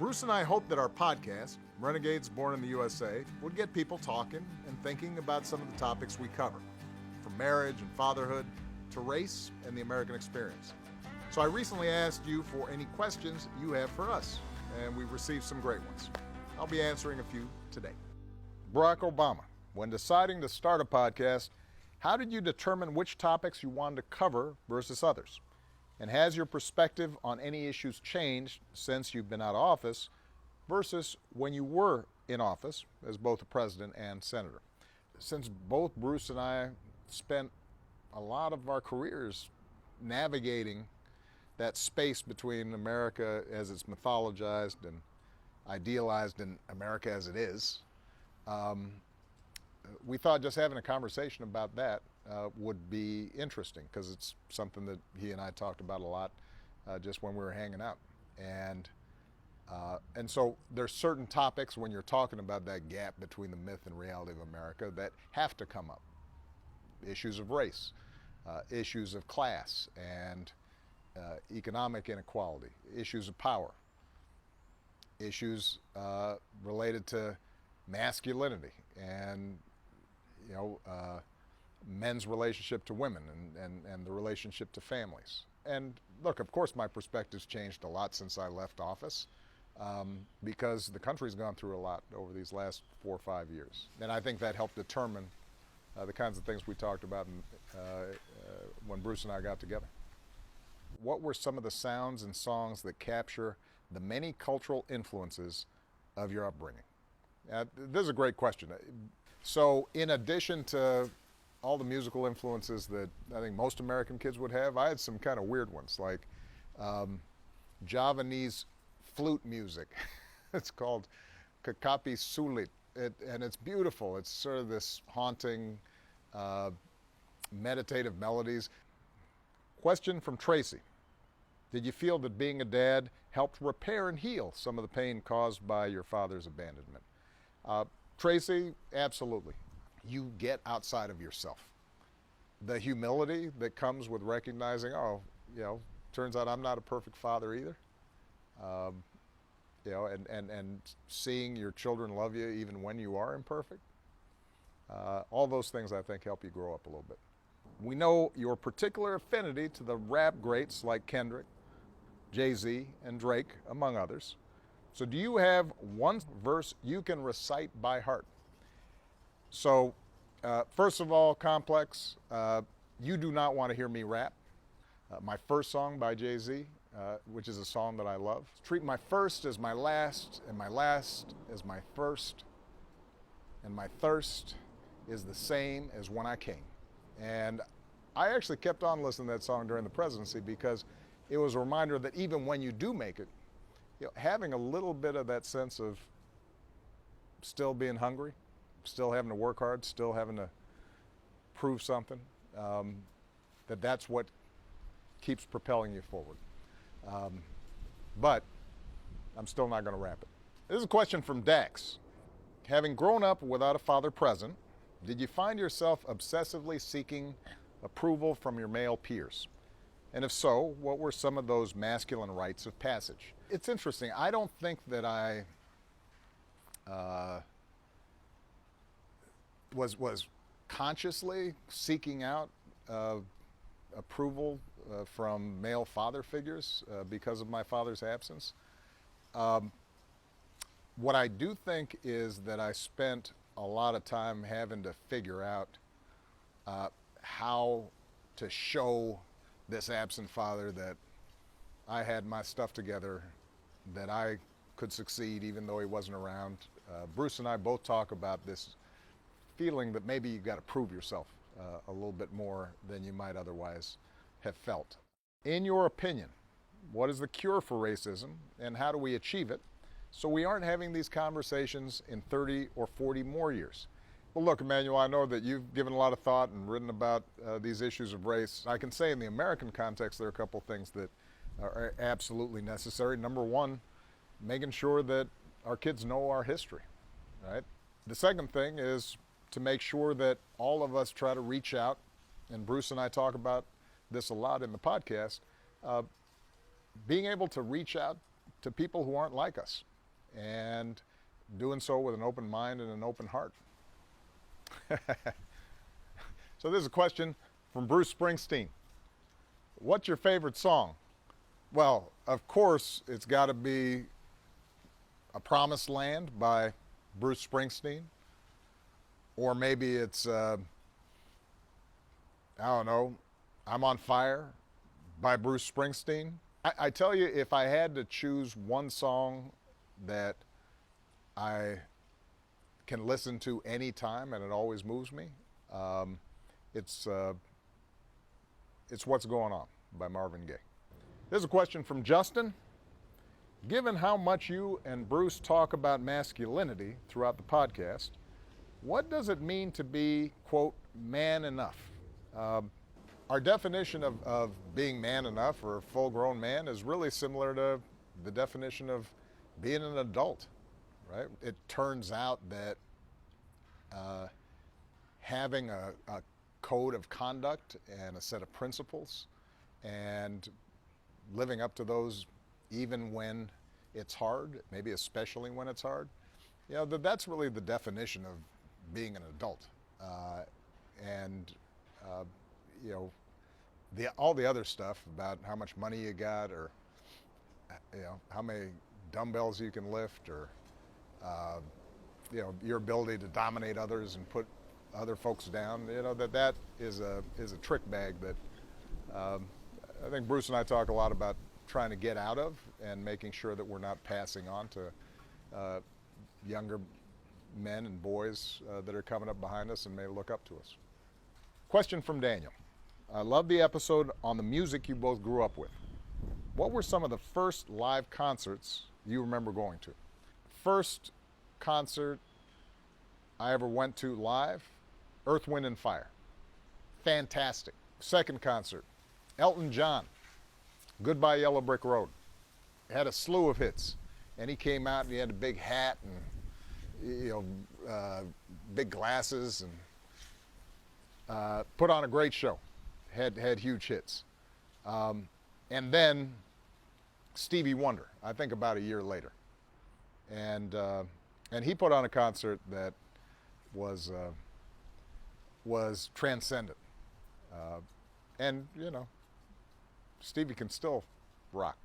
Bruce and I hope that our podcast, Renegades Born in the USA, would get people talking and thinking about some of the topics we cover, from marriage and fatherhood to race and the American experience. So I recently asked you for any questions you have for us, and we've received some great ones. I'll be answering a few today. Barack Obama, when deciding to start a podcast, how did you determine which topics you wanted to cover versus others? And has your perspective on any issues changed since you've been out of office versus when you were in office as both a president and senator? Since both Bruce and I spent a lot of our careers navigating that space between America as it's mythologized and idealized and America as it is, we thought just having a conversation about that would be interesting, because it's something that he and I talked about a lot just when we were hanging out. And so there's certain topics when you're talking about that gap between the myth and reality of America that have to come up. Issues of race, issues of class and economic inequality, issues of power, issues related to masculinity and men's relationship to women and the relationship to families. And look, of course, my perspective's changed a lot since I left office because the country's gone through a lot over these last 4 or 5 years. And I think that helped determine the kinds of things we talked about when Bruce and I got together. What were some of the sounds and songs that capture the many cultural influences of your upbringing? This is a great question. So in addition to all the musical influences that I think most American kids would have, I had some kind of weird ones, like Javanese flute music. It's called kakapi sulit, and it's beautiful. It's sort of this haunting, meditative melodies. Question from Tracy. Did you feel that being a dad helped repair and heal some of the pain caused by your father's abandonment? Tracy, absolutely. You get outside of yourself. The humility that comes with recognizing, turns out I'm not a perfect father either. And seeing your children love you even when you are imperfect. All those things I think help you grow up a little bit. We know your particular affinity to the rap greats like Kendrick, Jay-Z, and Drake, among others. So do you have one verse you can recite by heart? So first of all, Complex, you do not want to hear me rap. My first song by Jay-Z, which is a song that I love. Treat my first as my last, and my last as my first, and my thirst is the same as when I came. And I actually kept on listening to that song during the presidency because it was a reminder that even when you do make it, having a little bit of that sense of still being hungry, still having to work hard, still having to prove something, that's what keeps propelling you forward. But I'm still not going to wrap it. This is a question from Dax. Having grown up without a father present, did you find yourself obsessively seeking approval from your male peers? And if so, what were some of those masculine rites of passage? It's interesting. I don't think that I was consciously seeking out approval from male father figures because of my father's absence. What I do think is that I spent a lot of time having to figure out how to show this absent father that I had my stuff together, that I could succeed even though he wasn't around. Bruce and I both talk about this feeling that maybe you've got to prove yourself a little bit more than you might otherwise have felt. In your opinion, what is the cure for racism and how do we achieve it so we aren't having these conversations in 30 or 40 more years? Well, look, Emmanuel, I know that you've given a lot of thought and written about these issues of race. I can say in the American context, there are a couple things that are absolutely necessary. Number one, making sure that our kids know our history, right? The second thing is to make sure that all of us try to reach out, and Bruce and I talk about this a lot in the podcast, being able to reach out to people who aren't like us, and doing so with an open mind and an open heart. So this is a question from Bruce Springsteen. What's your favorite song? Well, of course, it's got to be A Promised Land by Bruce Springsteen. Or maybe it's, I don't know, I'm on Fire by Bruce Springsteen. I tell you, if I had to choose one song that I can listen to any time and it always moves me, it's What's Going On by Marvin Gaye. Here's a question from Justin. Given how much you and Bruce talk about masculinity throughout the podcast, what does it mean to be, quote, man enough? Our definition of being man enough or a full-grown man is really similar to the definition of being an adult, right? It turns out that having a code of conduct and a set of principles and living up to those even when it's hard, maybe especially when it's hard, you know, that's really the definition of being an adult. You know, all the other stuff about how much money you got, or you know, how many dumbbells you can lift, or you know, your ability to dominate others and put other folks down, you know, that is a trick bag that I think Bruce and I talk a lot about trying to get out of, and making sure that we're not passing on to younger men and boys that are coming up behind us and may look up to us. Question from Daniel. I love the episode on the music you both grew up with. What were some of the first live concerts you remember going to? First concert I ever went to live, Earth, Wind and Fire. Fantastic. Second concert, Elton John, Goodbye Yellow Brick Road. Had a slew of hits, and he came out and he had a big hat and, you know, big glasses, and put on a great show. Had huge hits. And then Stevie Wonder, I think about a year later. And he put on a concert that was transcendent. And, you know, Stevie can still rock.